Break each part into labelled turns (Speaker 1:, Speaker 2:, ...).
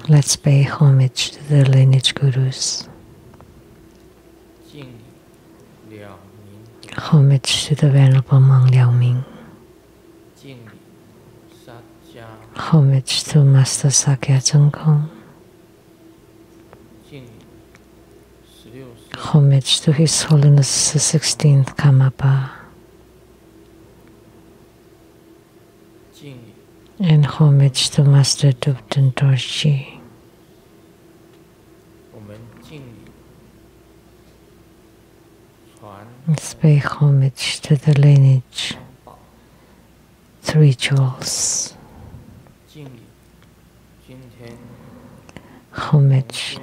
Speaker 1: Let's pay homage to the lineage gurus. Homage to the Venerable Monk Liao Ming. Homage to Master Sakya Cheng. Homage to His Holiness the 16th Karmapa. And homage to Master Dupten Dorji. Let's pay homage to the lineage, three jewels. Homage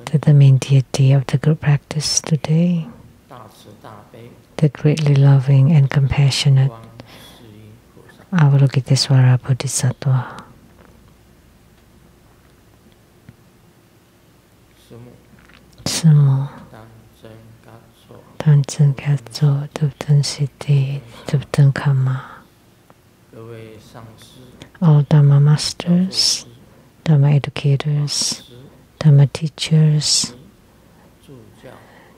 Speaker 1: to the main deity of the group practice today, the greatly loving and compassionate Avalokitesvara Bodhisattva. Sumo Tanzen Katso Dupten Siddhi Dupten Karma. All Dharma masters, Dharma educators, Dharma teachers,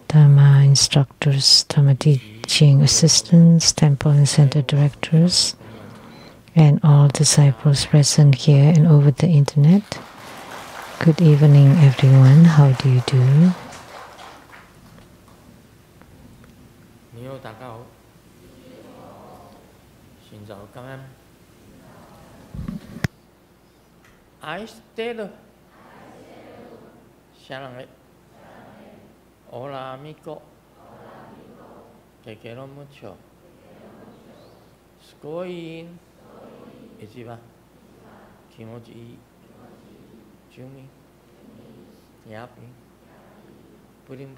Speaker 1: Dharma instructors, Dharma teaching assistants, temple and center directors, and all disciples present here and over the internet. Good evening, everyone. How do you do?
Speaker 2: I stayed. Shalom. Hola, amigo. Te quiero mucho. Scoin. Ichiba. Kimochi. Jumi. Yapping. Pudding.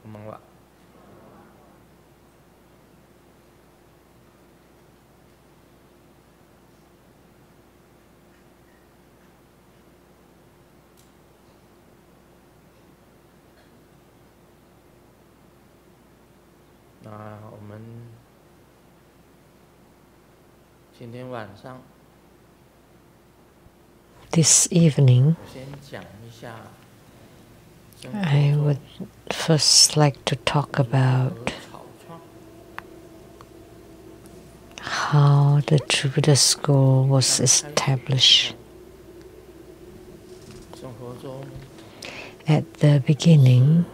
Speaker 2: Konbanwa.
Speaker 1: This evening, I would first like to talk about how the True Buddha School was established. At the beginning,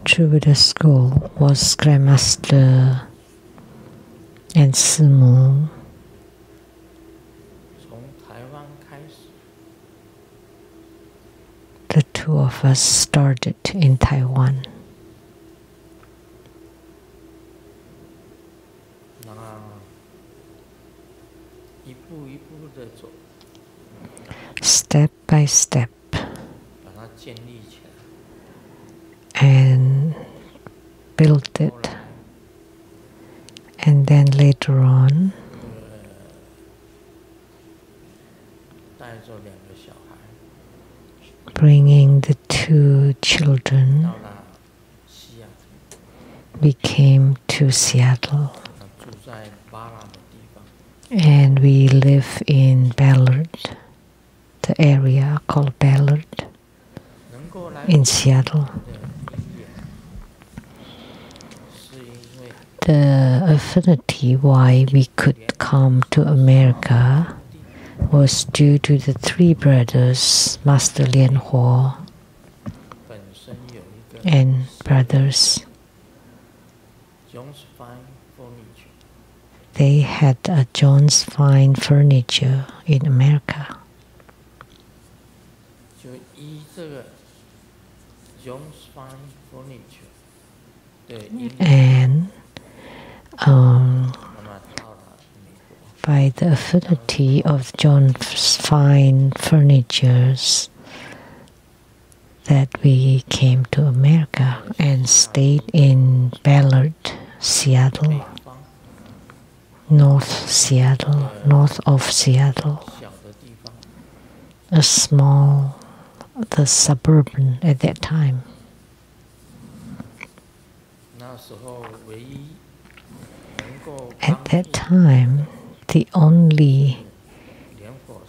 Speaker 1: True Buddha School was Grandmaster and Simu. The two of us started in Taiwan. Step by step, and built it, and then later on bringing the two children, we came to Seattle, and we live in Ballard, the area called Ballard in Seattle. The affinity why we could come to America was due to the three brothers, Master Lian Huo and brothers. They had a John's Fine Furniture in America. And by the affinity of John's Fine Furnitures, that we came to America and stayed in Ballard, Seattle, north of Seattle, a small, the suburban at that time. At that time, the only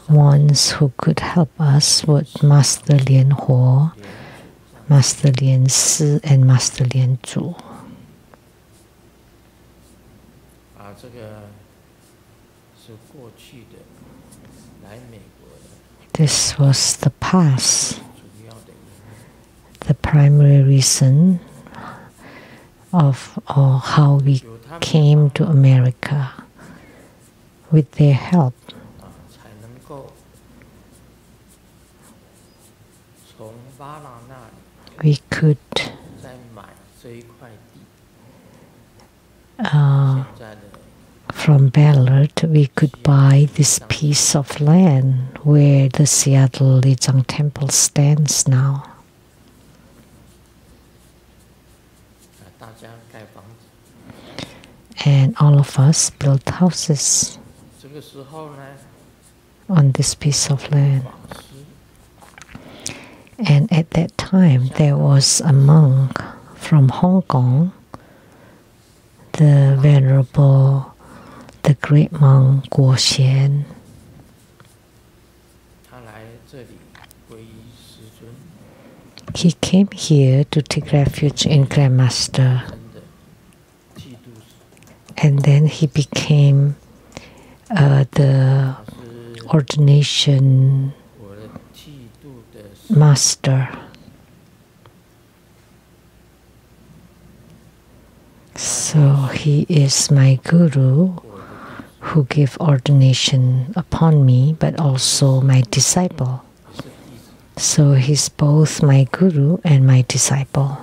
Speaker 1: ones who could help us were Master Lian Huo, Master Lian Si, and Master Lian Zhu. This was the past, the primary reason of how we came to America. With their help, we could from Ballard, we could buy this piece of land where the Seattle-Li-Zang Temple stands now. And all of us built houses on this piece of land. And at that time, there was a monk from Hong Kong, the Venerable, the great monk Guo Xian. He came here to take refuge in Grandmaster. And then he became the ordination master. So he is my guru who gave ordination upon me, but also my disciple. So he's both my guru and my disciple.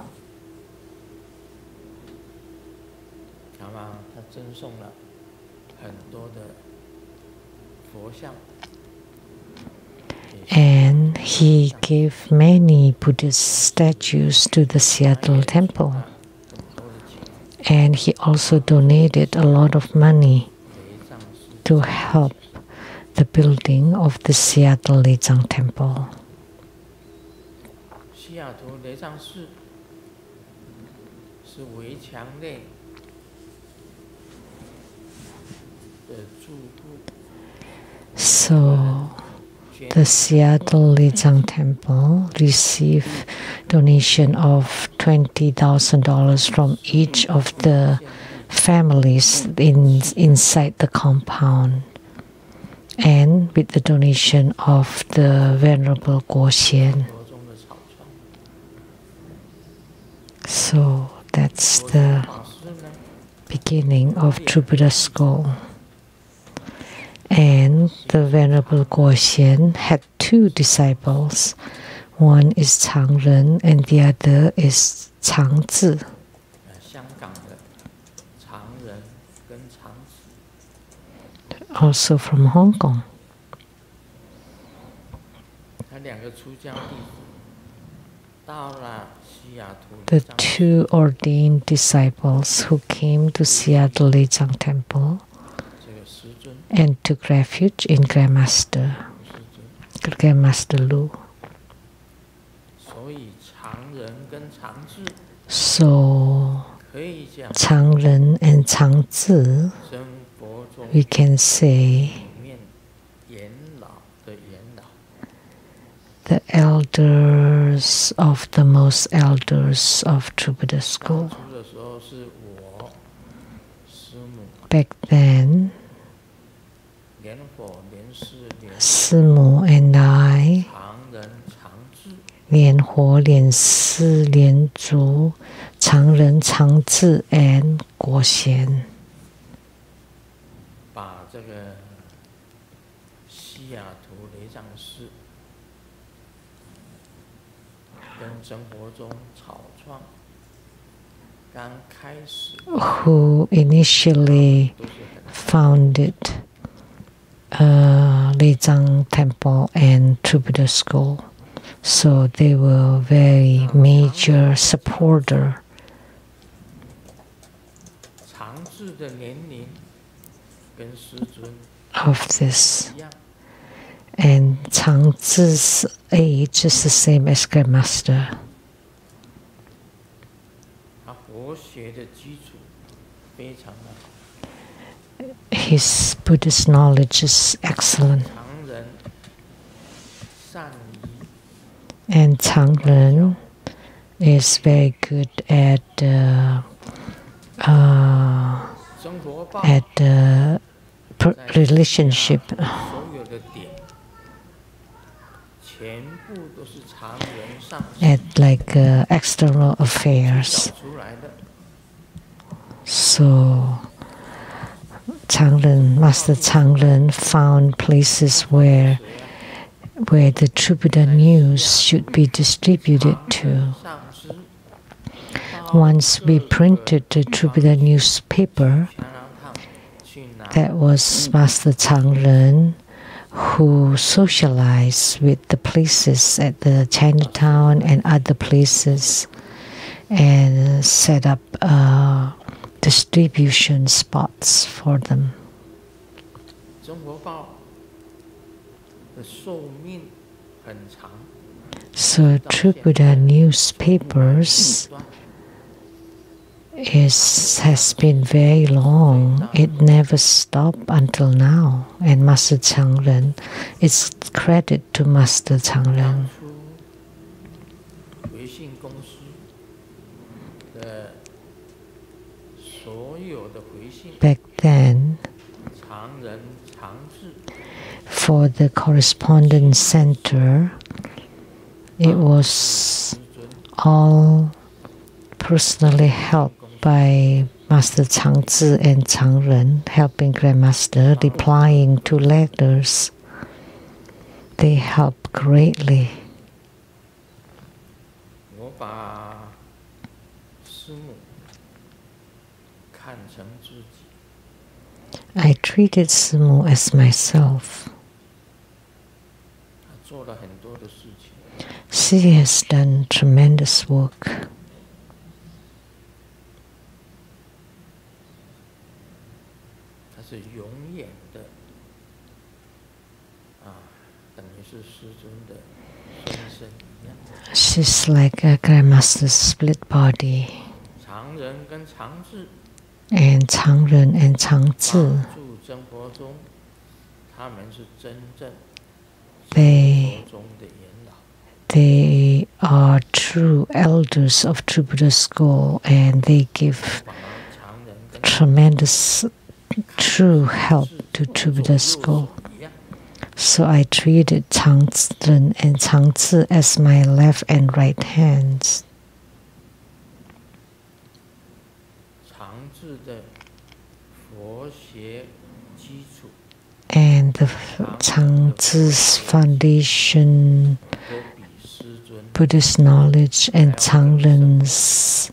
Speaker 1: And he gave many Buddhist statues to the Seattle Temple. And he also donated a lot of money to help the building of the Seattle-Li-Zang Temple. So the Seattle-Li-Zang Temple received donation of $20,000 from each of the families inside the compound, and with the donation of the Venerable Guo Xian. So that's the beginning of True Buddha School. And the Venerable Guo Xian had two disciples. One is Chang Ren and the other is Chang Tze. Also from Hong Kong. The two ordained disciples who came to Seattle-Li-Zang Temple and took refuge in Grandmaster Lu. So Chang Ren and Chang Tze, we can say the elders of the most elders of True Buddha School. Back then, Simu and I, Lian Huo, Lian Si, Lian Zhu, Chang Ren, Chang Tze, and Guo Xian who initially founded Li-Zang Temple and True Buddha School. So they were very major supporter. Of this. And Chang Tze's age is the same as Grandmaster. His Buddhist knowledge is excellent. And Changren is very good at relationship, at like external affairs. So Master Changren found places where the true Buddha news should be distributed to. Once we printed the true Buddha newspaper, that was Master Changren who socialized with the places at the Chinatown and other places and set up distribution spots for them. So True Buddha newspapers has been very long. It never stopped until now. And Master Changren, it's credit to Master Changren. Back then, for the correspondence center, it was all personally helped by Master Chang Tze and Changren, helping Grandmaster, replying to letters. They help greatly. I treated Simu as myself. She has done tremendous work. She's like a Grandmaster's split body. And Changren and Chang Tze, they are true elders of True Buddha School, and they give tremendous true help to True Buddha School. So I treated Changren and Chang Tze as my left and right hands. And the Chang Tze's foundation, Buddhist knowledge, and Changren's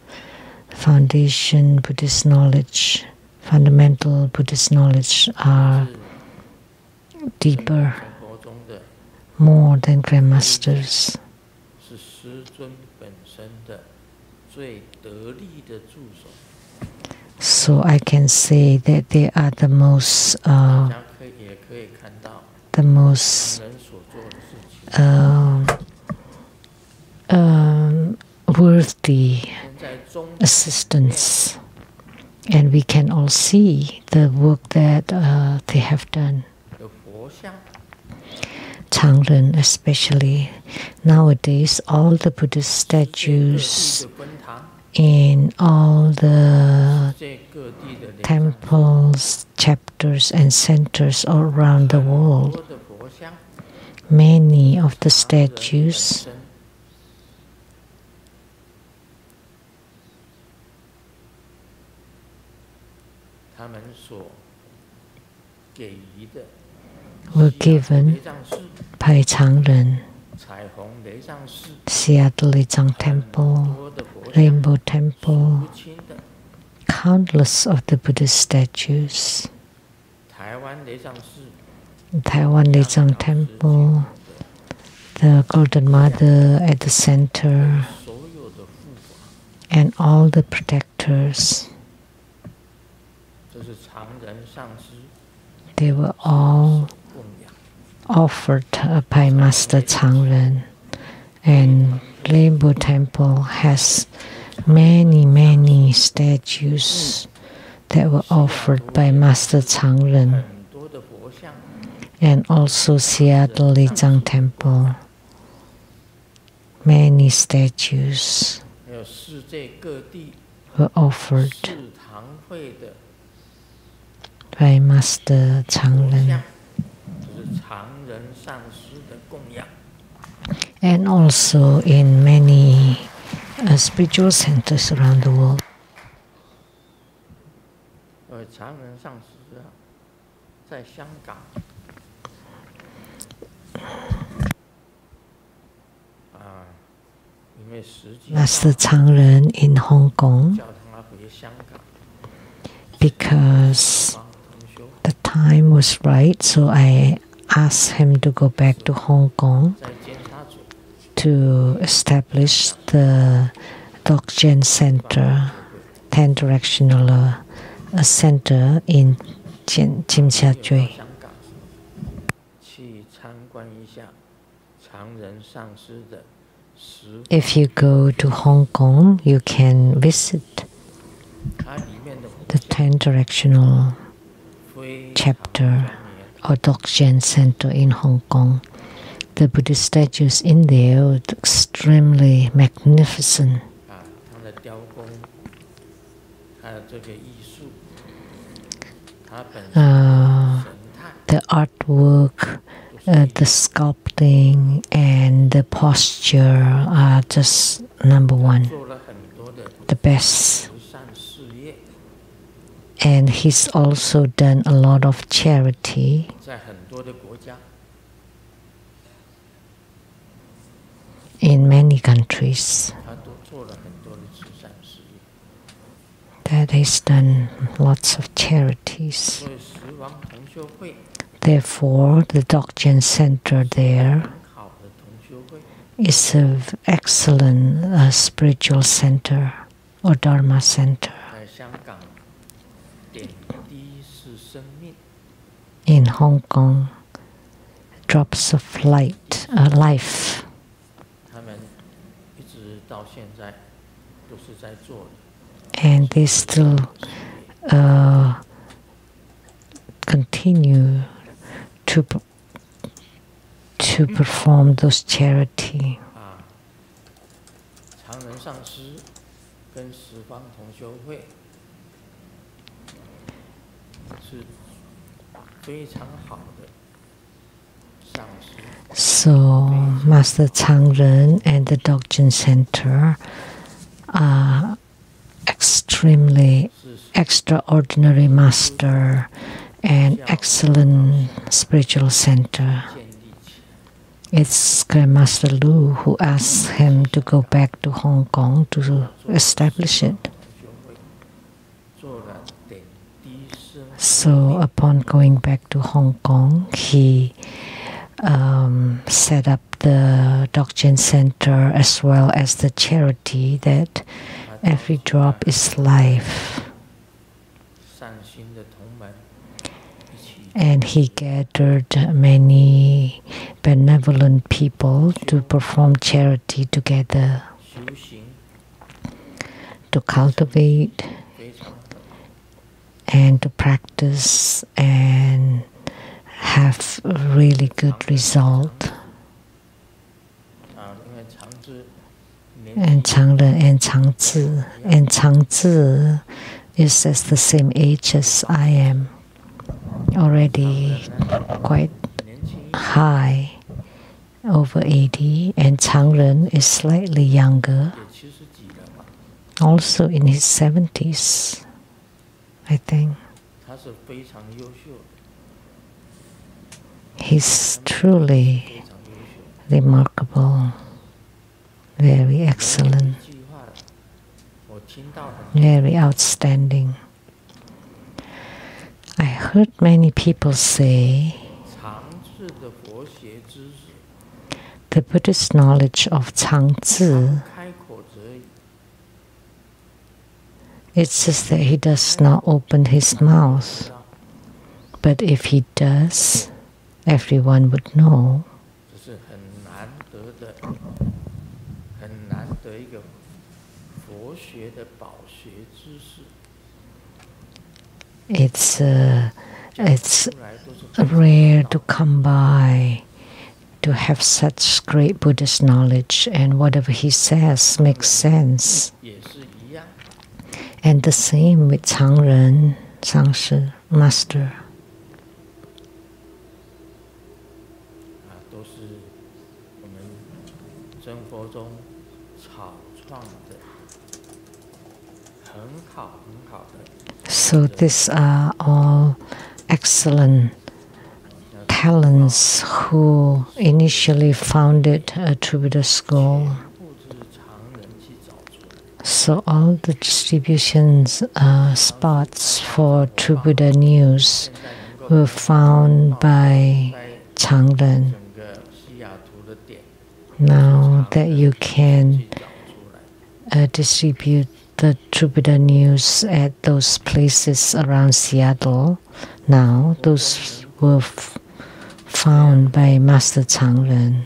Speaker 1: foundation, Buddhist knowledge, fundamental Buddhist knowledge are deeper, more than Grandmaster's. So I can say that they are the most worthy assistants, and we can all see the work that they have done. Changren especially. Nowadays, all the Buddhist statues in all the temples, chapters, and centers all around the world, many of the statues were given by Changren. Seattle Lechang Temple, Rainbow Temple, countless of the Buddhist statues. Taiwan Lechang Temple, the Golden Mother at the center, and all the protectors. They were all offered by Master Changren, and Rainbow Temple has many statues that were offered by Master Changren, and also Seattle Lizang Temple. Many statues were offered by Master Changren. And also in many spiritual centers around the world. Master Changren in Hong Kong, because the time was right, so I asked him to go back to Hong Kong to establish the Dzogchen Center, 10 Directional Center in Ching Tze. If you go to Hong Kong, you can visit the 10 Directional Chapter or Dzogchen Center in Hong Kong. The Buddhist statues in there were extremely magnificent. The artwork, the sculpting, and the posture are just number one, the best. And he's also done a lot of charity in many countries. That he's done lots of charities. Therefore, the Dzogchen Center there is an excellent spiritual center or Dharma center. In Hong Kong, drops of light, life. And they still continue to perform those charity. So Master Changren and the Dzogchen Center are extremely extraordinary master and excellent spiritual center. It's Master Lu who asked him to go back to Hong Kong to establish it. So upon going back to Hong Kong, he set up the Dzogchen Center as well as the charity that every drop is life. And he gathered many benevolent people to perform charity together, to cultivate and to practice and have a really good result. And Changren and Changtze. And Changtze is at the same age as I am, already quite high, over 80, and Changren is slightly younger, also in his 70s, I think. He's truly remarkable, very excellent, very outstanding. I heard many people say the Buddhist knowledge of Changtze, it's just that he does not open his mouth. But if he does, everyone would know. It's rare to come by, to have such great Buddhist knowledge, and whatever he says makes sense. And the same with Changren, Sangshi, Master. So these are all excellent talents who initially founded a True Buddha school. So all the distributions spots for True Buddha news were found by Changren. Now that you can distribute the True Buddha news at those places around Seattle, now those were found by Master Changren.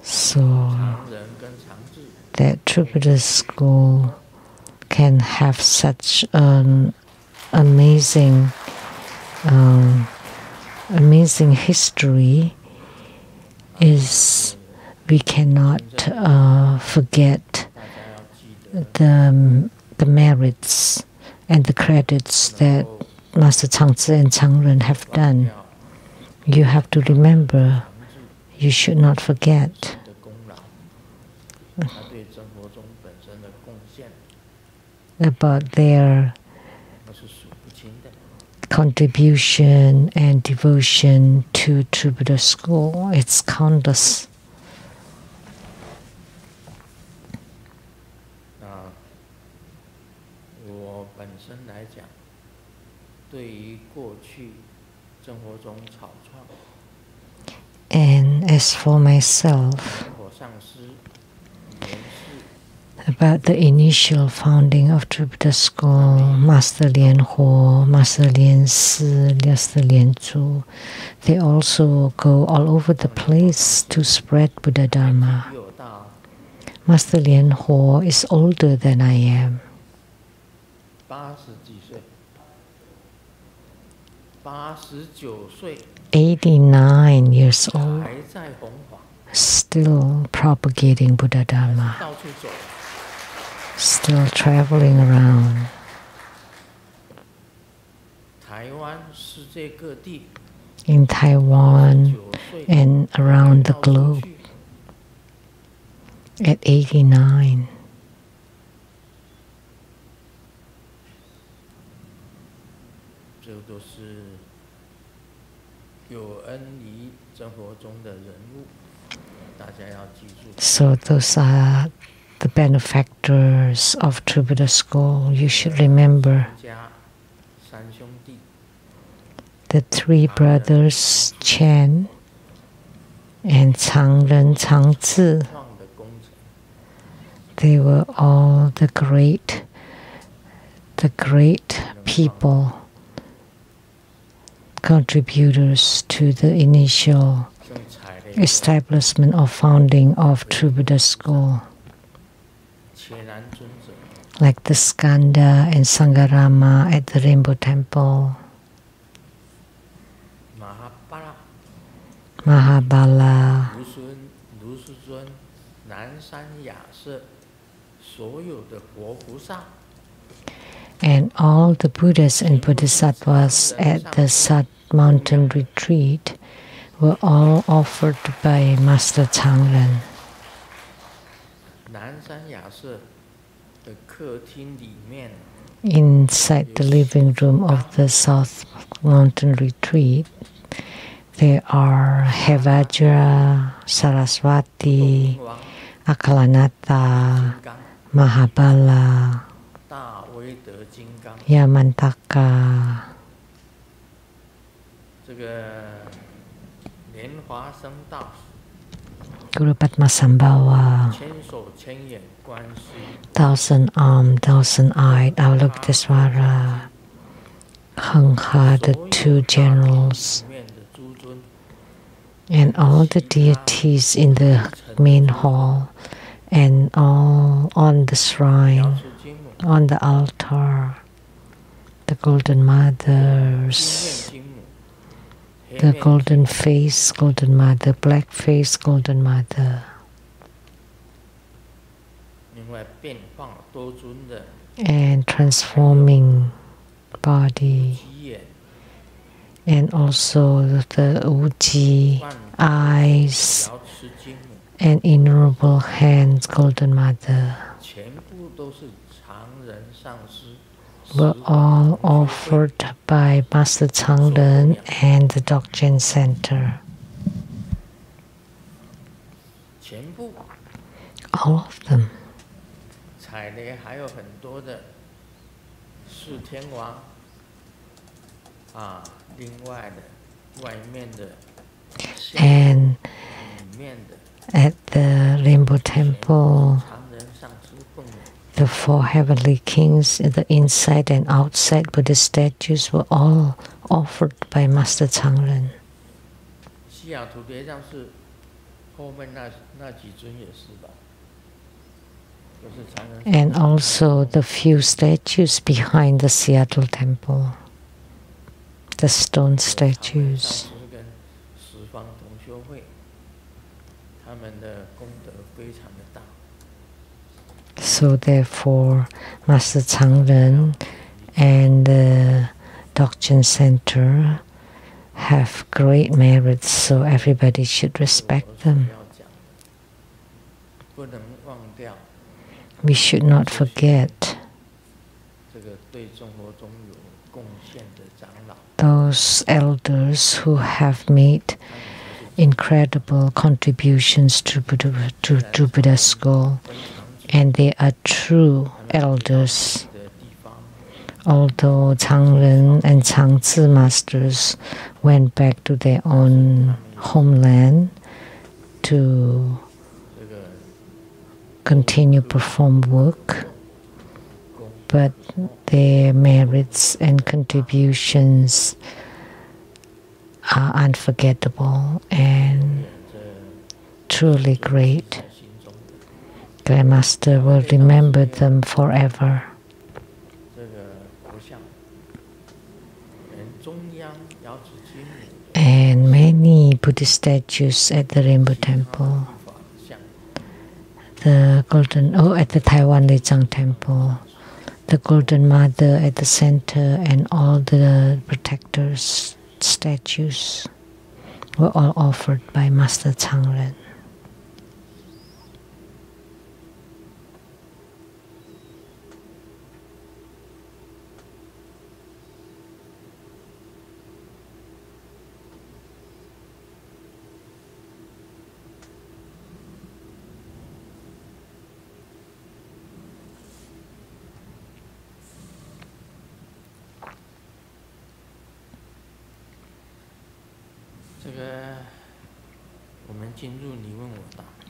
Speaker 1: So that True Buddha school can have such an amazing history is we cannot forget the merits and the credits that Master Chang Tze and Changren have done. You have to remember, you should not forget about their contribution and devotion to True Buddha school. It's countless. And as for myself, about the initial founding of True Buddha school, Master Lian Huo, Master Lian Si, Master Lian Zhu, they also go all over the place to spread Buddha Dharma. Master Lian Huo is older than I am. 89 years old, still propagating Buddha Dharma, still traveling around. In Taiwan and around the globe at 89. So those are the benefactors of True Buddha school. You should remember the three brothers Chen and Changren, Chang Tze. They were all the great people, contributors to the initial establishment or founding of True Buddha school, like the Skanda and Sangarama at the Rainbow Temple, Mahabala, and all the Buddhas and Bodhisattvas at the Sat Mountain retreat were all offered by Master Changren. Inside the living room of the South Mountain retreat, there are Hevajra, Saraswati, Akalanata, Mahabala, Yamantaka, Guru Padmasambhava, thousand-armed, thousand-eyed Avalokitesvara, Hangha, the two generals, and all the deities in the main hall and all on the shrine. on the altar, the golden mothers, the golden face, golden mother, black face, golden mother, and transforming body, and also the Uji eyes and innumerable hands, golden mother, were all offered by Master Changren and the Dokjen Center. All of them. And at the Rainbow Temple, the 4 heavenly kings, the inside and outside Buddhist statues were all offered by Master Changren. And also the few statues behind the Seattle Temple, the stone statues. So therefore, Master Changren and the Dokjen Center have great merits, so everybody should respect them. We should not forget those elders who have made incredible contributions to Buddha's school, and they are true elders. Although Changren and Changzi masters went back to their own homeland to continue perform work, but their merits and contributions are unforgettable and truly great. Grandmaster will remember them forever. And many Buddhist statues at the Rainbow Temple, at the Taiwan Lechang Temple, the Golden Mother at the center, and all the protectors' statues were all offered by Master Changren.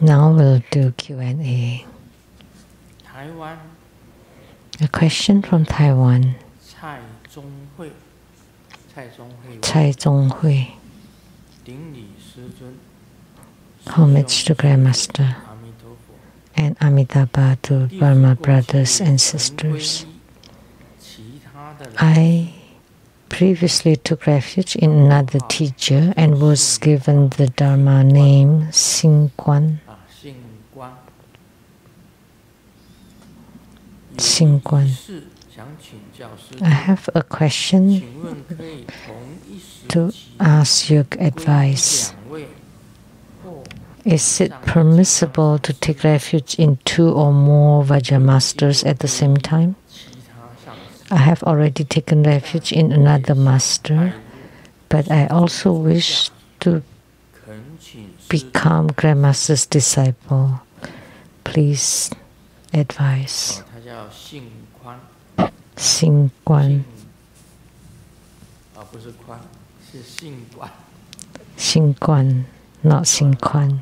Speaker 1: Now we'll do Q&A. A question from Taiwan. Chai Zhonghui. Homage to Grandmaster and Amitabha to Burma brothers and sisters. I previously took refuge in another teacher and was given the Dharma name Xingguan. I have a question to ask your advice. Is it permissible to take refuge in 2 or more Vajra masters at the same time? I have already taken refuge in another master, but I also wish to become Grandmaster's disciple. Please advise. Xingguan. Xingguan, not Xingguan.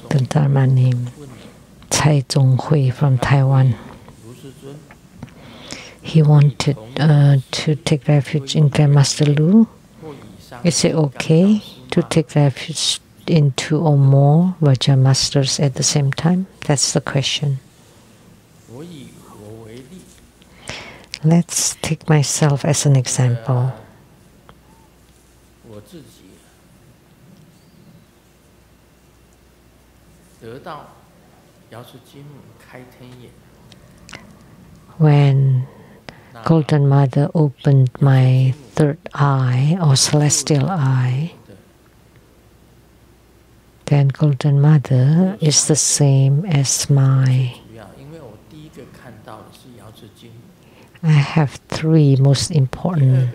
Speaker 1: The Dharma name, Chai Zhonghui from Taiwan. He wanted to take refuge in Grandmaster Lu. Is it okay to take refuge in 2 or more Vajra masters at the same time? That's the question. Let's take myself as an example. When Golden Mother opened my third eye or celestial eye, then Golden Mother is the same as my. I have 3 most important,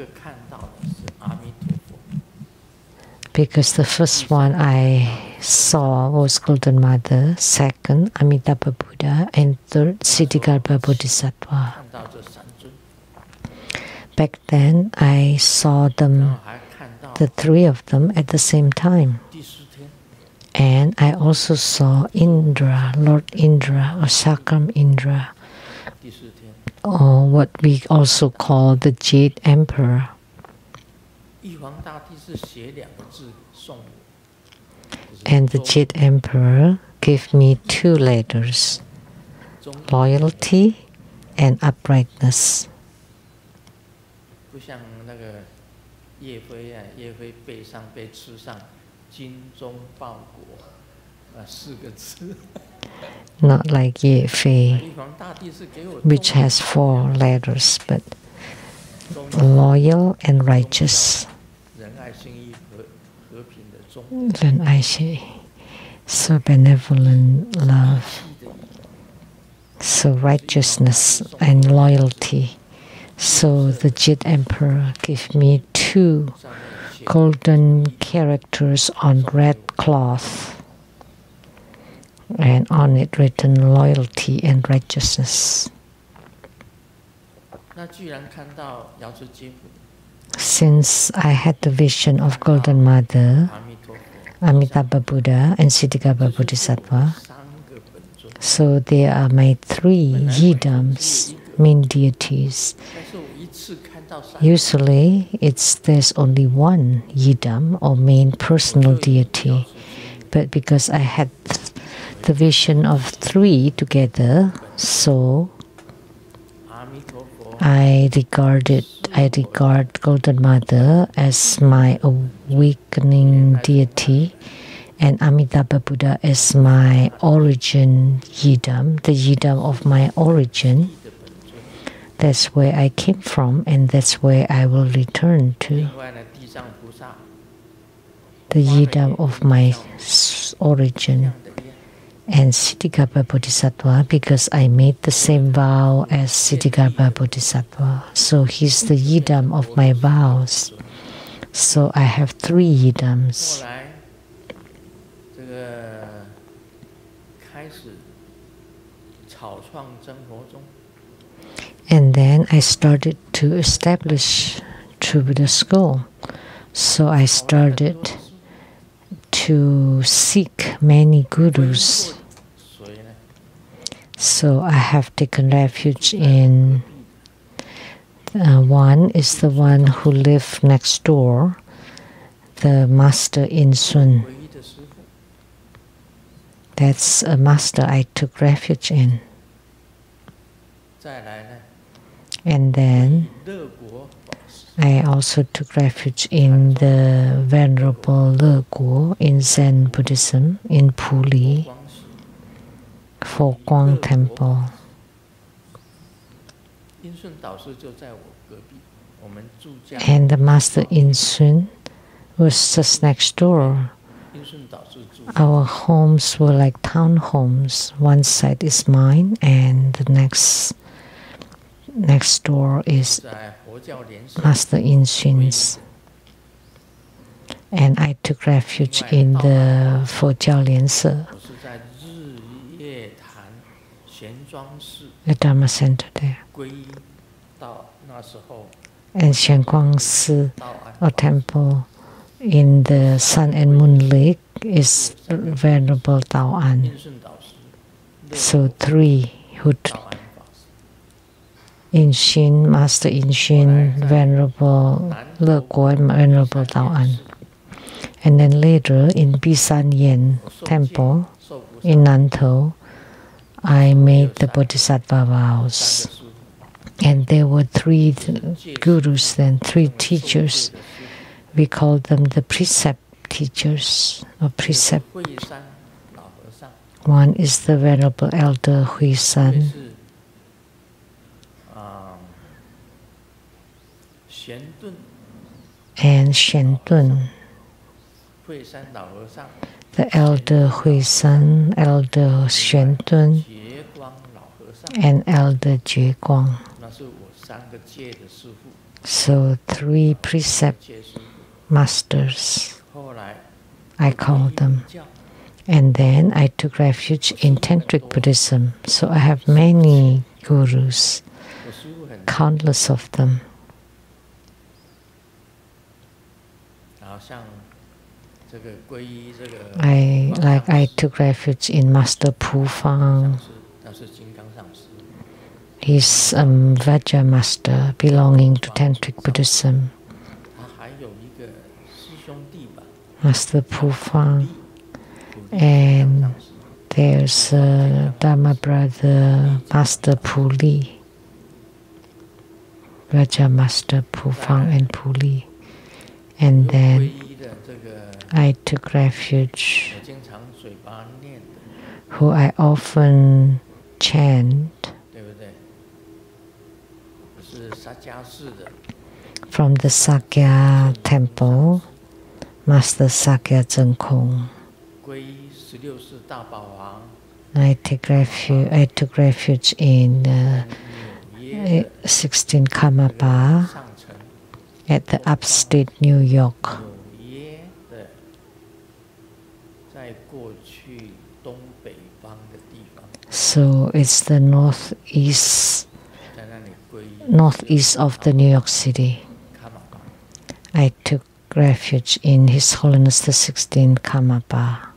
Speaker 1: because the first one I saw was Golden Mother, second Amitabha Buddha, and third Siddhigarbha Bodhisattva. Back then I saw them, the 3 of them at the same time. And I also saw Indra, Lord Indra, or Sakram Indra, or what we also call the Jade Emperor. And the Jade Emperor gave me 2 letters, loyalty and uprightness. Not like Ye Fei, which has 4 letters, but loyal and righteous. So benevolent love, so righteousness and loyalty. So the Jade Emperor gave me 2 golden characters on red cloth, and on it written loyalty and righteousness. Since I had the vision of Golden Mother, Amitabha Buddha, and Siddhigarbha Bodhisattva, so they are my 3 yidams, main deities. Usually there's only 1 yidam or main personal deity, but because I had the vision of 3 together, so I regard Golden Mother as my awakening deity, and Amitabha Buddha as my origin yidam, the yidam of my origin. That's where I came from, and that's where I will return to. The yidam of my origin. And Siddhigarbha Bodhisattva, because I made the same vow as Siddhigarbha Bodhisattva. So he's the yidam of my vows. So I have 3 yidams. And then I started to establish True Buddha School. So I started to seek many gurus. So I have taken refuge in one is the one who lived next door, the Master in Sun. That's a master I took refuge in. And then I also took refuge in the Venerable Le Guo in Zen Buddhism in Puli, Fo Guang Temple. And the Master in Sun was just next door. Our homes were like townhomes. One side is mine, and the next door is Master In Sun's. And I took refuge in the Fo Jiao Lian Se, the Dharma Center there. And Shen Guang Si, a temple in the Sun and Moon Lake, is Venerable Tao An. So 3 who In Shin, Master In Shin, Venerable Le Guo, and Venerable Tao An. And then later in Bisanyen Temple in Nantou, I made the Bodhisattva vows. And there were 3 gurus then, 3 teachers. We call them the precept teachers or precept. One is the Venerable Elder Hui San. And Shen Tun. The Elder Hui San, Elder Shen Tun, and Elder Jue Guang. So 3 precept masters, I call them. And then I took refuge in Tantric Buddhism. So I have many gurus, countless of them. I took refuge in Master Pu Fang. He's a Vajra master belonging to Tantric Buddhism. Master Pu Fang. And there's a Dharma brother, Master Pu Li. Vajra Master Pu Fang and Pu Li. And then I took refuge, who I often chant, from the Sakya temple, Master Sakya Zeng Kong. I took refuge in 16 Karmapa at the upstate New York. So it's the northeast of the New York City. I took refuge in His Holiness the 16th Karmapa.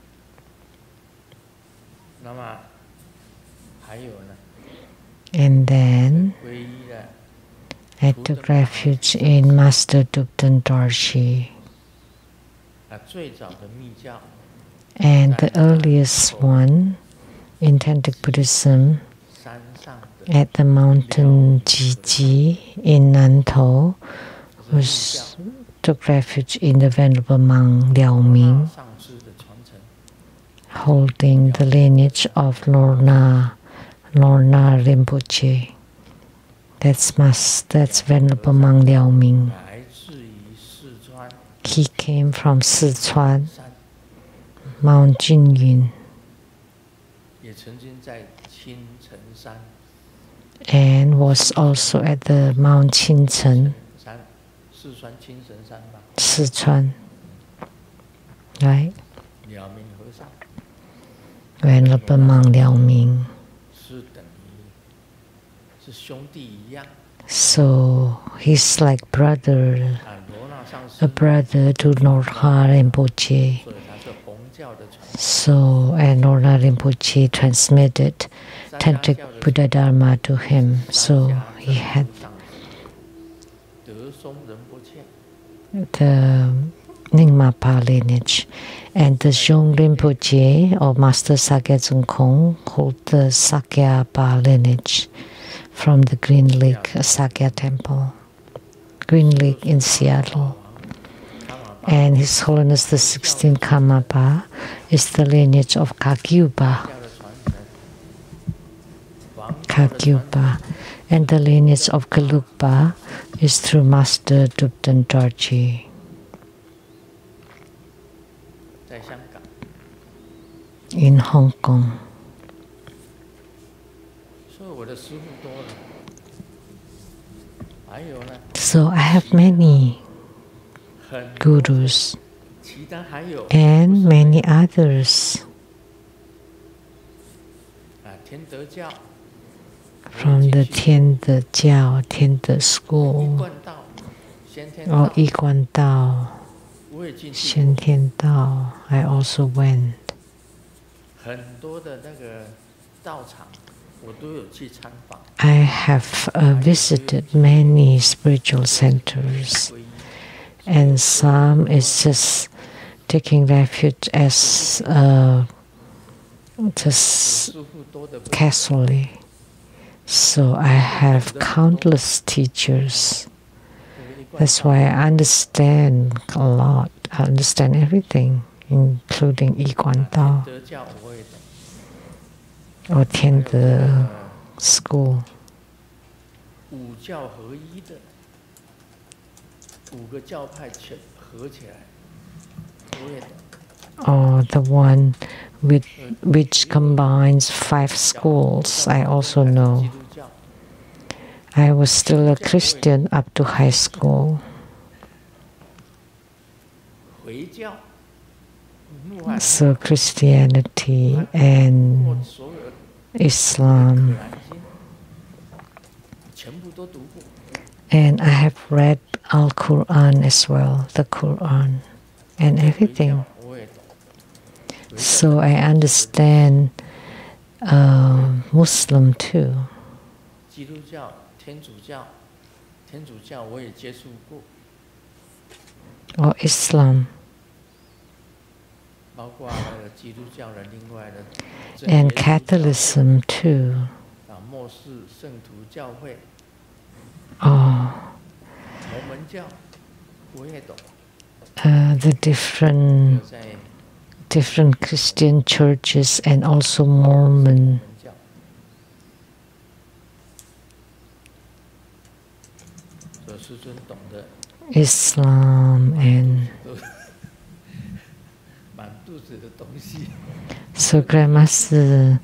Speaker 1: And then I took refuge in Master Dubden Dorji. And the earliest one in Tantric Buddhism at the mountain Jiji in Nantou took refuge in the Venerable monk Liao Ming, holding the lineage of Lorna Rinpoche. That's Venerable monk Liao Ming. He came from Sichuan, Mount Jinyun, and was also at the Mount Qinchen, Sichuan, right? Venerable monk Liao Ming. So he's like a brother to Lorna Rinpoche. So, and Lorna Rinpoche transmitted Tantric Buddha Dharma to him. So he had the Nyingma lineage. And the Zhong Rinpoche or Master Sakya Zeng Kong hold the Sakya lineage from the Green Lake Sakya Temple, Green Lake in Seattle. And His Holiness the 16th Karmapa is the lineage of Kagyupa. And the lineage of Gelugpa is through Master Dubden Dorji. In Hong Kong. So I have many gurus and many others from the Tiande Jiao, Tiande school, or Yiguan Dao, Shen Tian Dao. I also went. I have visited many spiritual centers, and some is just taking refuge as just casually. So I have countless teachers. That's why I understand a lot. I understand everything, including Yi Guan Dao or Tiande school. Or the one which combines 5 schools, I also know. I was still a Christian up to high school. So Christianity and Islam. And I have read Al-Quran as well, the Quran and everything. So I understand Muslim too. Or Islam. And Catholicism too. Oh, the different Christian churches and also Mormon. Islam and so Grandmaster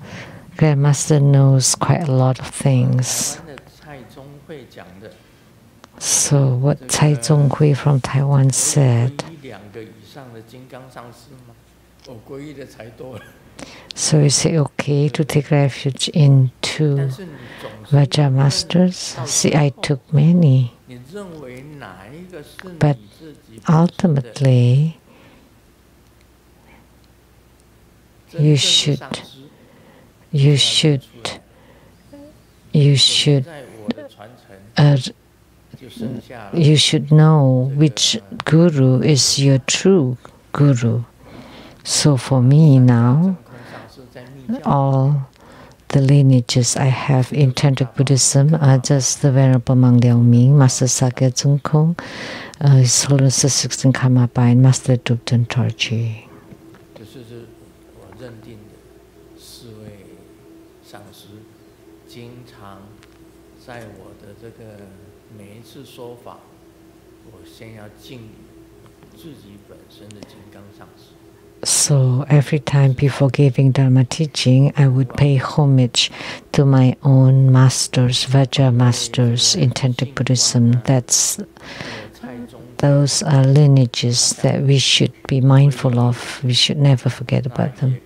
Speaker 1: knows quite a lot of things. So what Cai Zonghui from Taiwan said. So is it okay to take refuge in 2 Vajra masters? See, I took many. But ultimately, you should know which guru is your true guru. So for me now, all the lineages I have in Tantric Buddhism are just the Venerable Mang Liao Ming, Master Sakya Tsung Kung, His Holiness the 16th Karmapa, and Master Dubten Torji. So every time before giving Dharma teaching, I would pay homage to my own masters, Vajra masters in Tantric Buddhism. Those are lineages that we should be mindful of. We should never forget about them.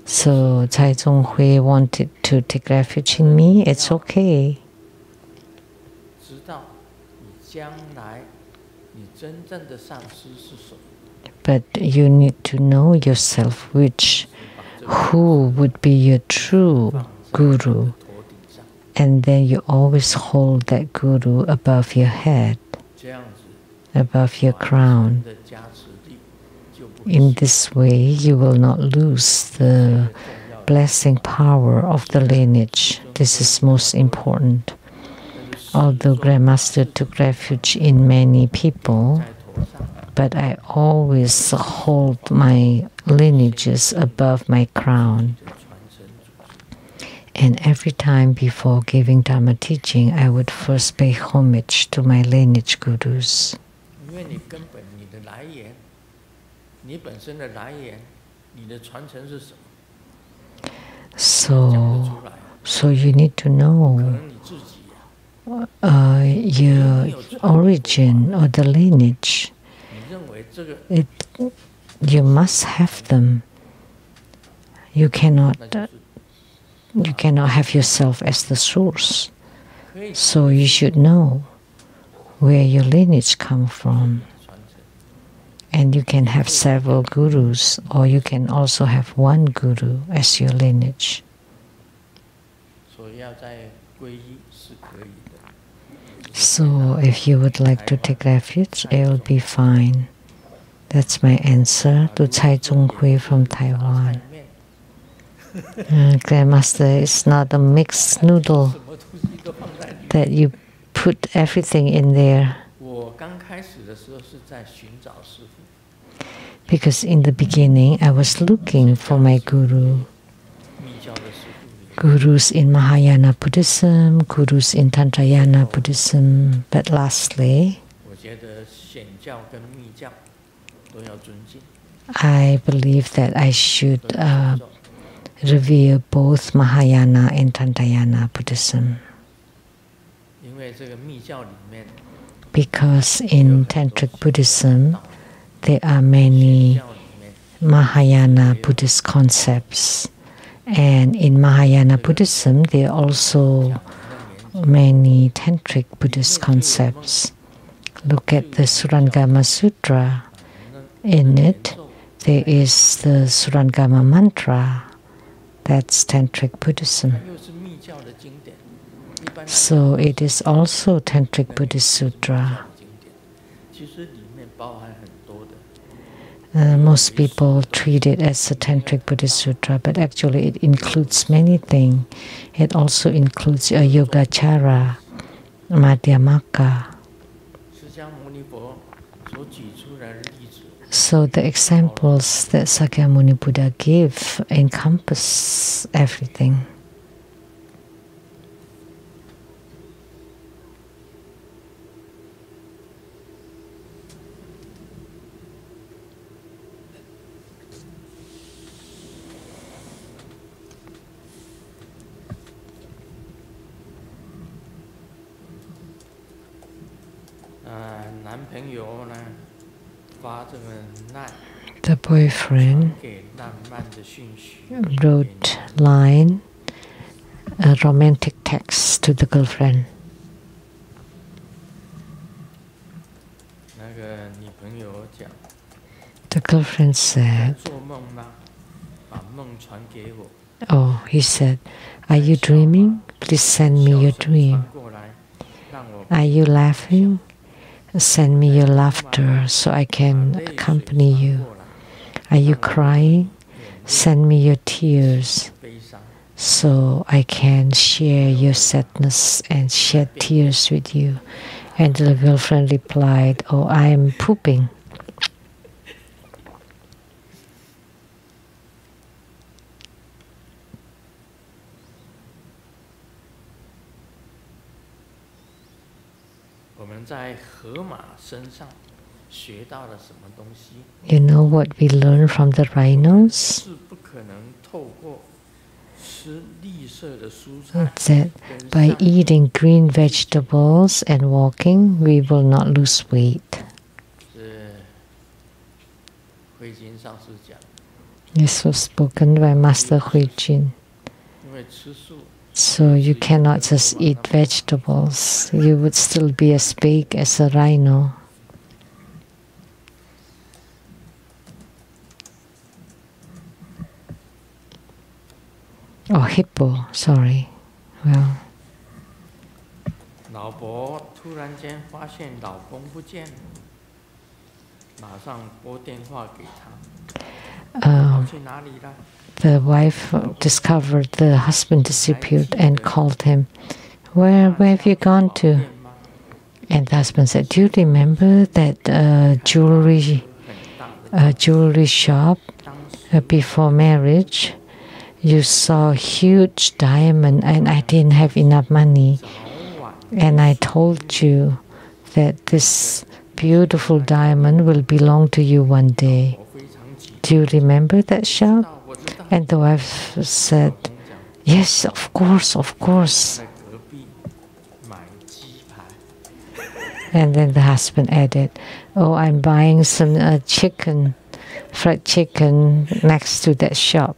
Speaker 1: So Cai Zonghui wanted to take refuge in me. It's okay. But you need to know yourself who would be your true guru. And then you always hold that guru above your head, above your crown. In this way, you will not lose the blessing power of the lineage. This is most important. Although Grandmaster took refuge in many people, but I always hold my lineages above my crown. And every time before giving Dharma teaching, I would first pay homage to my lineage gurus. So you need to know your origin or the lineage. You must have them. You cannot have yourself as the source. So you should know where your lineage comes from. And you can have several gurus, or you can also have one guru as your lineage. So if you would like to take refuge, it will be fine. That's my answer to Chai Chung Hui from Taiwan. Grandmaster is not a mixed noodle that you put everything in there. Because in the beginning, I was looking for my guru. Gurus in Mahayana Buddhism, gurus in Tantrayana Buddhism, but lastly, I believe that I should revere both Mahayana and Tantrayana Buddhism. Because in Tantric Buddhism, there are many Mahayana Buddhist concepts. And in Mahayana Buddhism, there are also many Tantric Buddhist concepts. Look at the Surangama Sutra. In it, there is the Surangama mantra. That's Tantric Buddhism. So it is also Tantric Buddhist Sutra. Most people treat it as a Tantric Buddhist Sutra, but actually it includes many things. It also includes a Yogacara, Madhyamaka. So the examples that Sakyamuni Buddha give encompass everything. The boyfriend wrote line, a romantic text to the girlfriend. The girlfriend said, oh, he said, are you dreaming? Please send me your dream. Are you laughing? Send me your laughter so I can accompany you. Are you crying? Send me your tears so I can share your sadness and shed tears with you. And the girlfriend replied, oh, I am pooping. You know what we learn from the rhinos? That by eating green vegetables and walking, we will not lose weight. This was spoken by Master Hui Jin. So you cannot just eat vegetables. You would still be as big as a rhino. Oh, hippo, sorry. Well. The wife discovered the husband disappeared and called him. Where have you gone to? And the husband said, do you remember that jewelry shop before marriage? You saw a huge diamond and I didn't have enough money. And I told you that this beautiful diamond will belong to you one day. Do you remember that shop? And the wife said, yes, of course, of course. And then the husband added, oh, I'm buying some fried chicken next to that shop.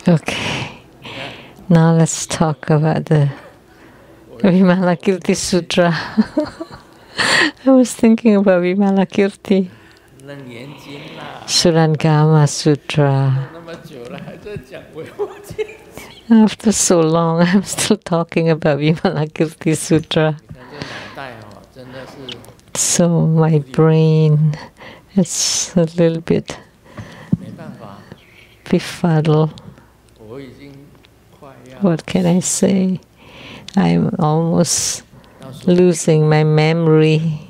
Speaker 1: Okay, now let's talk about the Vimalakirti Sutra. I was thinking about Vimalakirti. Surangama Sutra. After so long, I'm still talking about Vimalakirti Sutra. So my brain is a little bit befuddled. What can I say? I'm almost losing my memory.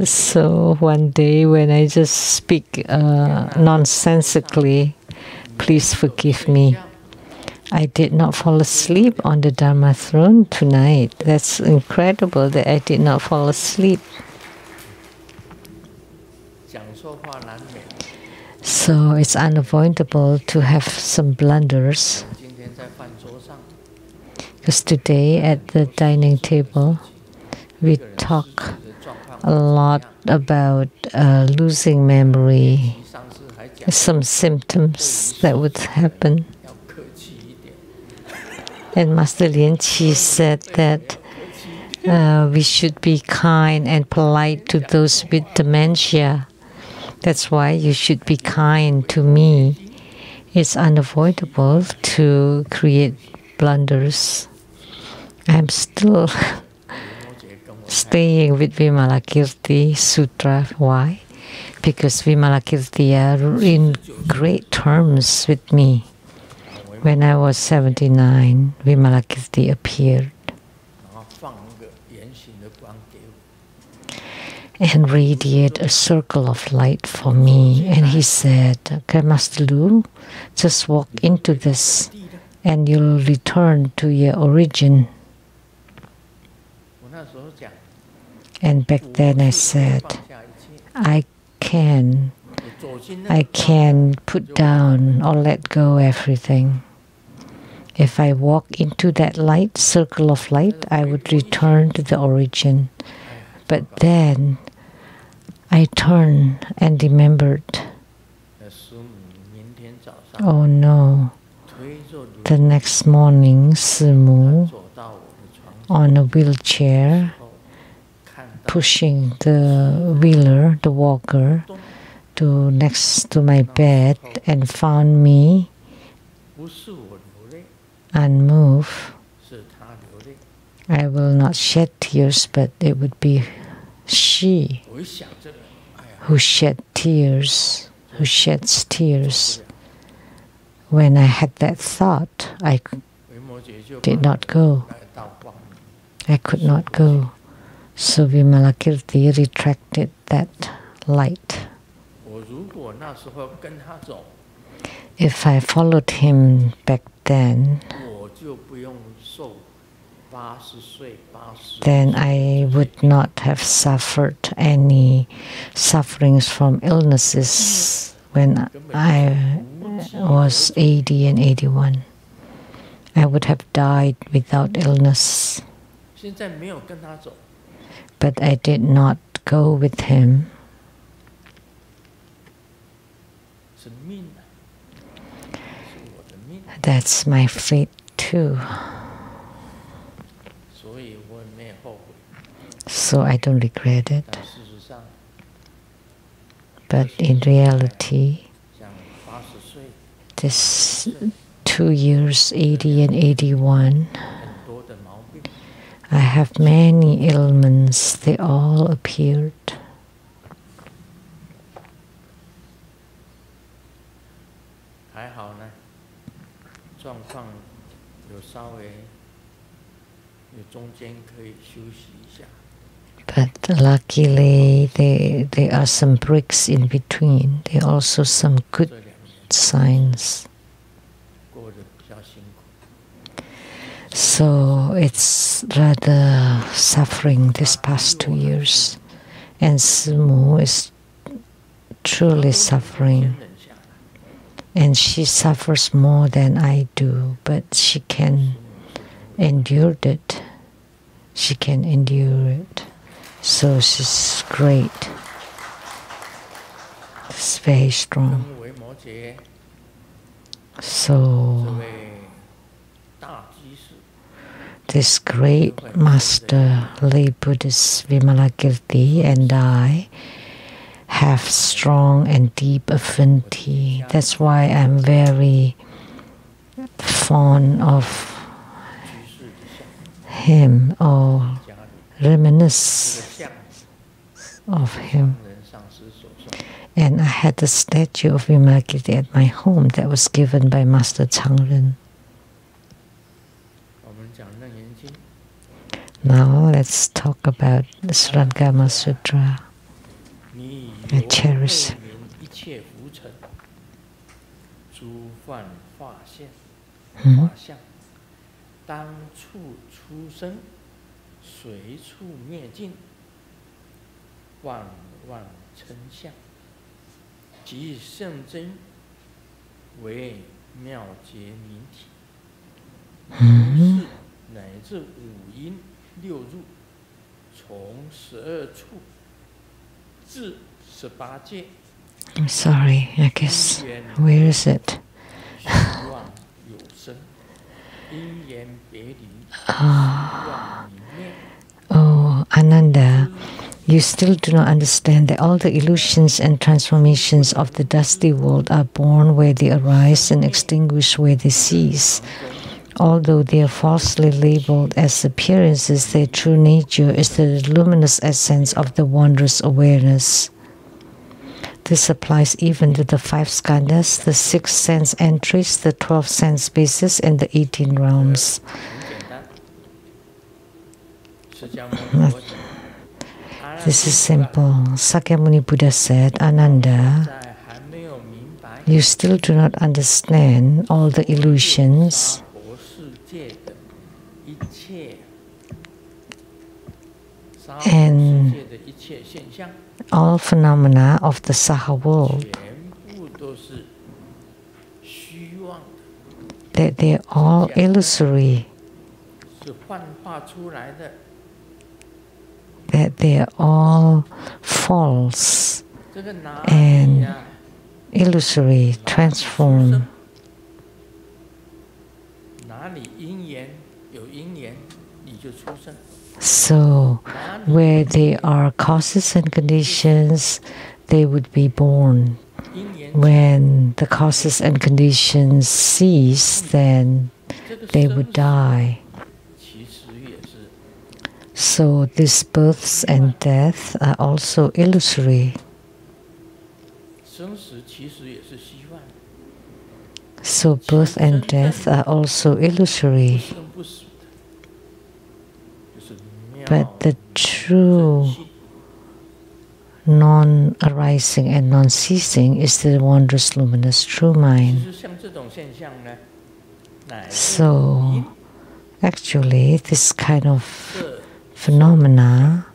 Speaker 1: So one day when I just speak nonsensically, please forgive me. I did not fall asleep on the Dharma throne tonight. That's incredible that I did not fall asleep. So it's unavoidable to have some blunders. Because today at the dining table, we talk a lot about losing memory, some symptoms that would happen. And Master Lien Chi said that we should be kind and polite to those with dementia. That's why you should be kind to me. It's unavoidable to create blunders. I'm still staying with Vimalakirti Sutra. Why? Because Vimalakirti are in great terms with me. When I was 79, Vimalakirti appeared and radiated a circle of light for me. And he said, okay, Master Lu, just walk into this and you'll return to your origin. And back then I said, I can put down or let go everything. If I walk into that light, circle of light, I would return to the origin. But then I turned and remembered, oh no, the next morning, Simu, on a wheelchair, pushing the wheeler, the walker, to next to my bed and found me unmoved. I will not shed tears, but it would be she who shed tears, who sheds tears. When I had that thought, I did not go. I could not go. So Vimalakirti retracted that light. If I followed him back then I would not have suffered any sufferings from illnesses when I was 80 and 81. I would have died without illness. But I did not go with him. That's my fate too. So I don't regret it. But in reality, this 2 years, 80 and 81, I have many ailments. They all appeared. But luckily, there are some breaks in between. There are also some good signs. So it's rather suffering this past 2 years. And Simu is truly suffering. And she suffers more than I do, but she can endure it. She can endure it. So she's great. She's very strong. So this great master, lay Buddhist Vimalakirti, and I have strong and deep affinity. That's why I'm very fond of him or reminisce of him. And I had a statue of Vimalkirti at my home that was given by Master Changren. Now let's talk about the Surangama Sutra. I cherish. I'm sorry, I guess. Where is it? Oh, Ananda, you still do not understand that all the illusions and transformations of the dusty world are born where they arise and extinguish where they cease. Although they are falsely labeled as appearances, their true nature is the luminous essence of the wondrous awareness. This applies even to the 5 skandhas, the 6 sense entries, the 12 sense bases, and the 18 realms. This is simple. Sakyamuni Buddha said, Ananda, you still do not understand all the illusions and all phenomena of the Saha world, that they are all illusory, that they are all false and illusory, transformed. So, where there are causes and conditions, they would be born. When the causes and conditions cease, then they would die. So, these births and deaths are also illusory. So, birth and death are also illusory. But the true non-arising and non-ceasing is the wondrous, luminous, true mind. So, actually, this kind of phenomena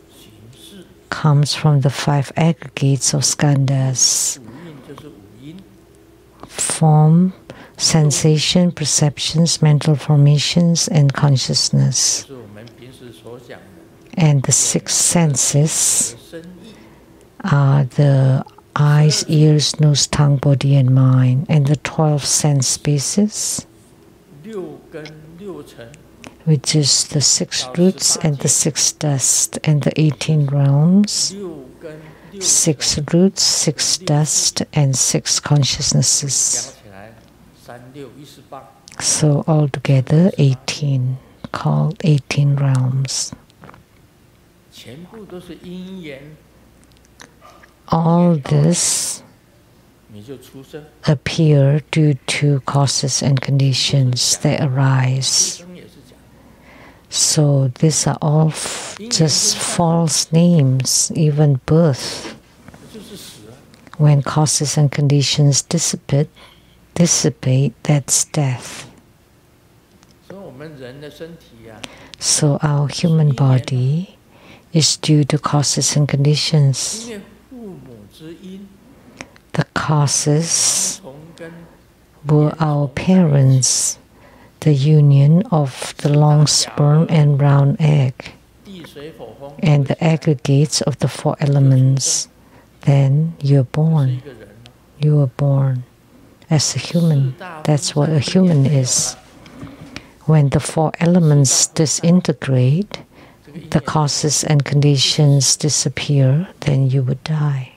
Speaker 1: comes from the 5 aggregates of skandhas: form, sensation, perceptions, mental formations, and consciousness. And the 6 senses are the eyes, ears, nose, tongue, body, and mind. And the 12 sense spaces, which is the 6 roots and the 6 dust, and the 18 realms, 6 roots, 6 dust, and 6 consciousnesses. So altogether 18, called 18 realms. All this appear due to causes and conditions that arise. So these are all just false names, even birth. When causes and conditions dissipate, that's death. So our human body is due to causes and conditions. The causes were our parents, the union of the long sperm and round egg, and the aggregates of the 4 elements. Then you're born. You are born as a human. That's what a human is. When the 4 elements disintegrate, the causes and conditions disappear, then you would die.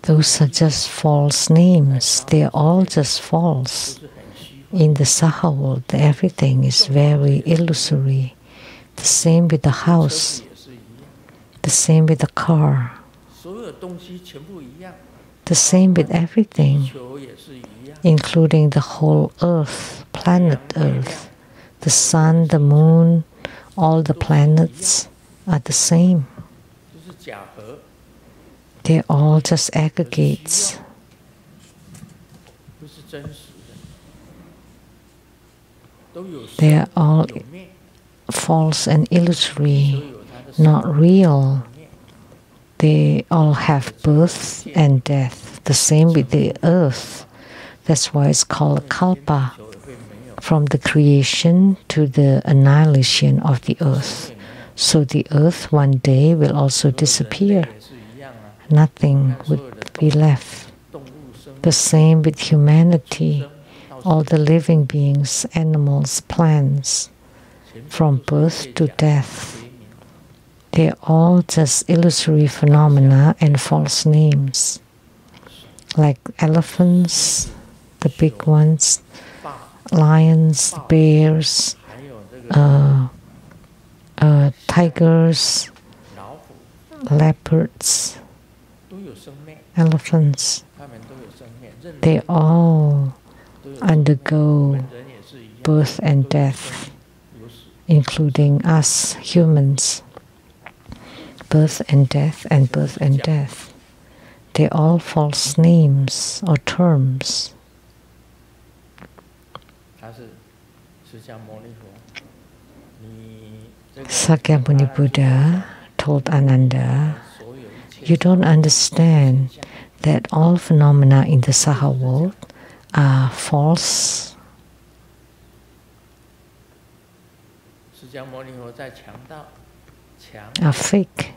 Speaker 1: Those are just false names. They are all just false. In the Saha world, everything is very illusory. The same with the house. The same with the car. The same with everything, including the whole earth, planet Earth. The sun, the moon, all the planets are the same. They're all just aggregates. They are all false and illusory, not real. They all have birth and death. The same with the earth. That's why it's called kalpa, from the creation to the annihilation of the earth. So the earth one day will also disappear. Nothing would be left. The same with humanity, all the living beings, animals, plants, from birth to death. They're all just illusory phenomena and false names, like elephants, the big ones, lions, bears, tigers, leopards, elephants. They all undergo birth and death, including us humans. Birth and death and birth and death. They're all false names or terms. Sakyamuni Buddha told Ananda, you don't understand that all phenomena in the Saha world are false. Are fake.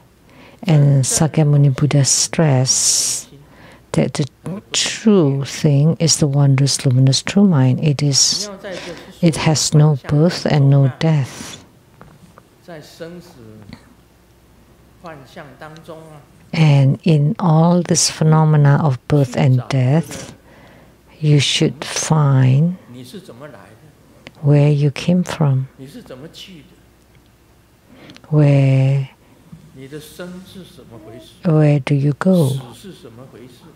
Speaker 1: And Sakyamuni Buddha stressed that the true thing is the wondrous luminous true mind. It has no birth and no death. And in all this phenomena of birth and death, you should find where you came from. Where do you go?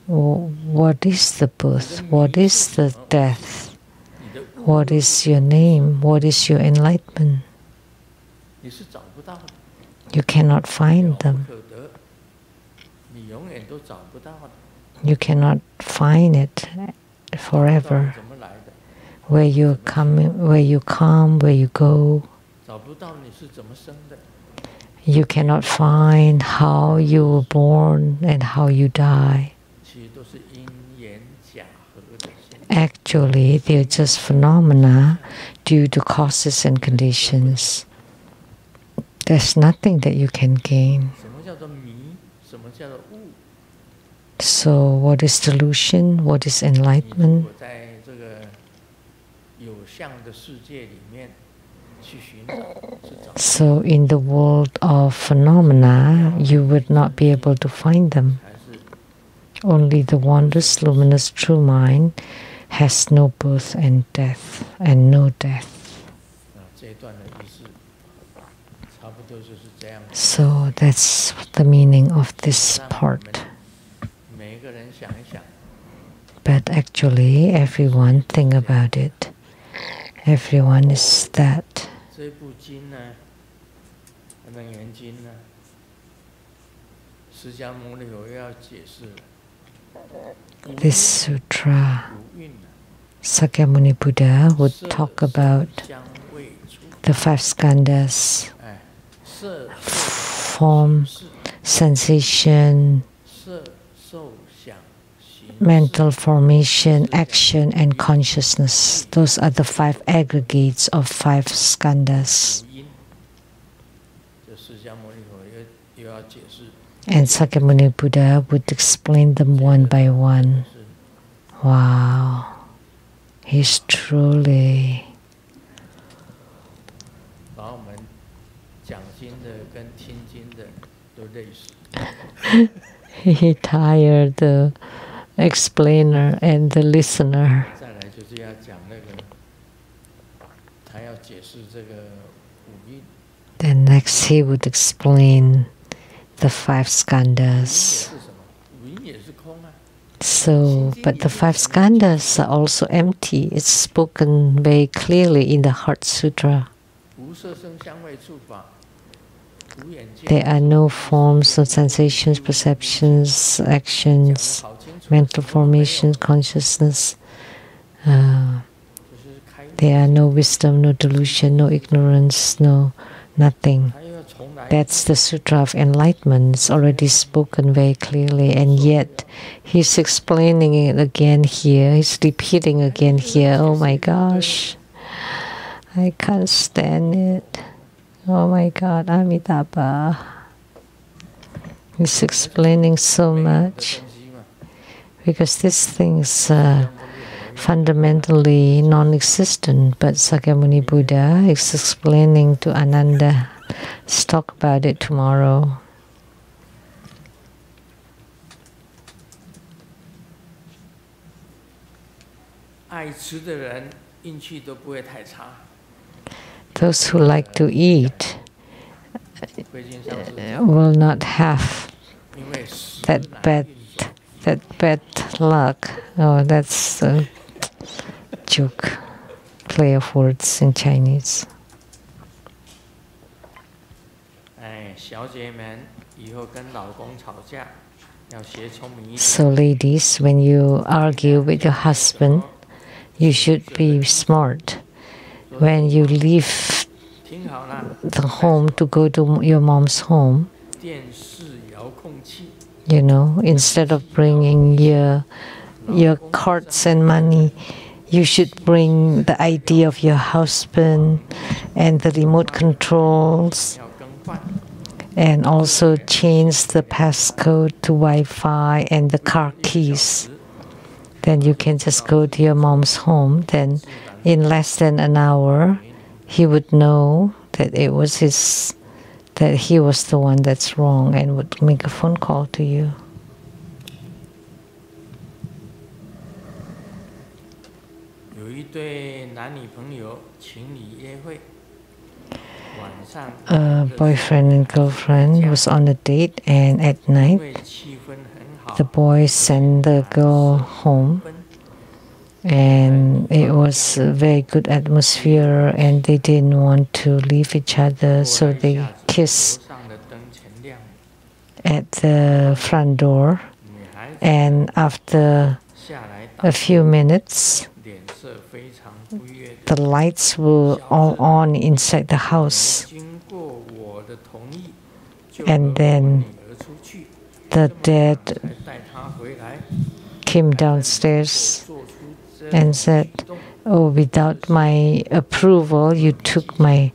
Speaker 1: What is the birth? What is the death? What is your name? What is your enlightenment? You cannot find them. You cannot find it forever. Where you come, where you come, where you go. You cannot find how you were born and how you die. Actually, they're just phenomena due to causes and conditions. There's nothing that you can gain. So, what is delusion? What is enlightenment? So in the world of phenomena, you would not be able to find them. Only the wondrous, luminous, true mind has no birth and death, and no death. So that's the meaning of this part. But actually, everyone think about it. Everyone is that. This sutra, Sakyamuni Buddha would talk about the five skandhas: form, sensation, mental formation, action, and consciousness. Those are the five aggregates of five skandhas. And Sakyamuni Buddha would explain them one by one. Wow, he's truly He tired the explainer and the listener. Then next he would explain the 5 skandhas. So, but the 5 skandhas are also empty. It's spoken very clearly in the Heart Sutra. There are no forms of sensations, perceptions, actions, mental formations, consciousness. There are no wisdom, no delusion, no ignorance, no nothing. That's the Sutra of Enlightenment. It's already spoken very clearly, and yet he's explaining it again here. He's repeating again here. Oh my gosh, I can't stand it. Oh my God, Amitabha. He's explaining so much. Because this thing is fundamentally non-existent, but Sakyamuni Buddha is explaining to Ananda. Let's talk about it tomorrow. Those who like to eat will not have that bad luck. Oh, that's a joke, play of words in Chinese. So ladies, when you argue with your husband, you should be smart. When you leave the home to go to your mom's home, you know, instead of bringing your cards and money, you should bring the ID of your husband and the remote controls, and also change the passcode to Wi-Fi and the car keys. Then you can just go to your mom's home. Then in less than an hour, he would know that it was that he was the one that's wrong, and would make a phone call to you. A boyfriend and girlfriend was on a date, and at night the boy sent the girl home, and it was a very good atmosphere, and they didn't want to leave each other, so they kissed at the front door, and after a few minutes the lights were all on inside the house, and then the dad came downstairs and said, "Oh, without my approval, you took my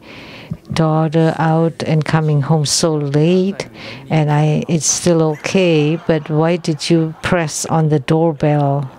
Speaker 1: daughter out and coming home so late, and it's still okay, but why did you press on the doorbell?"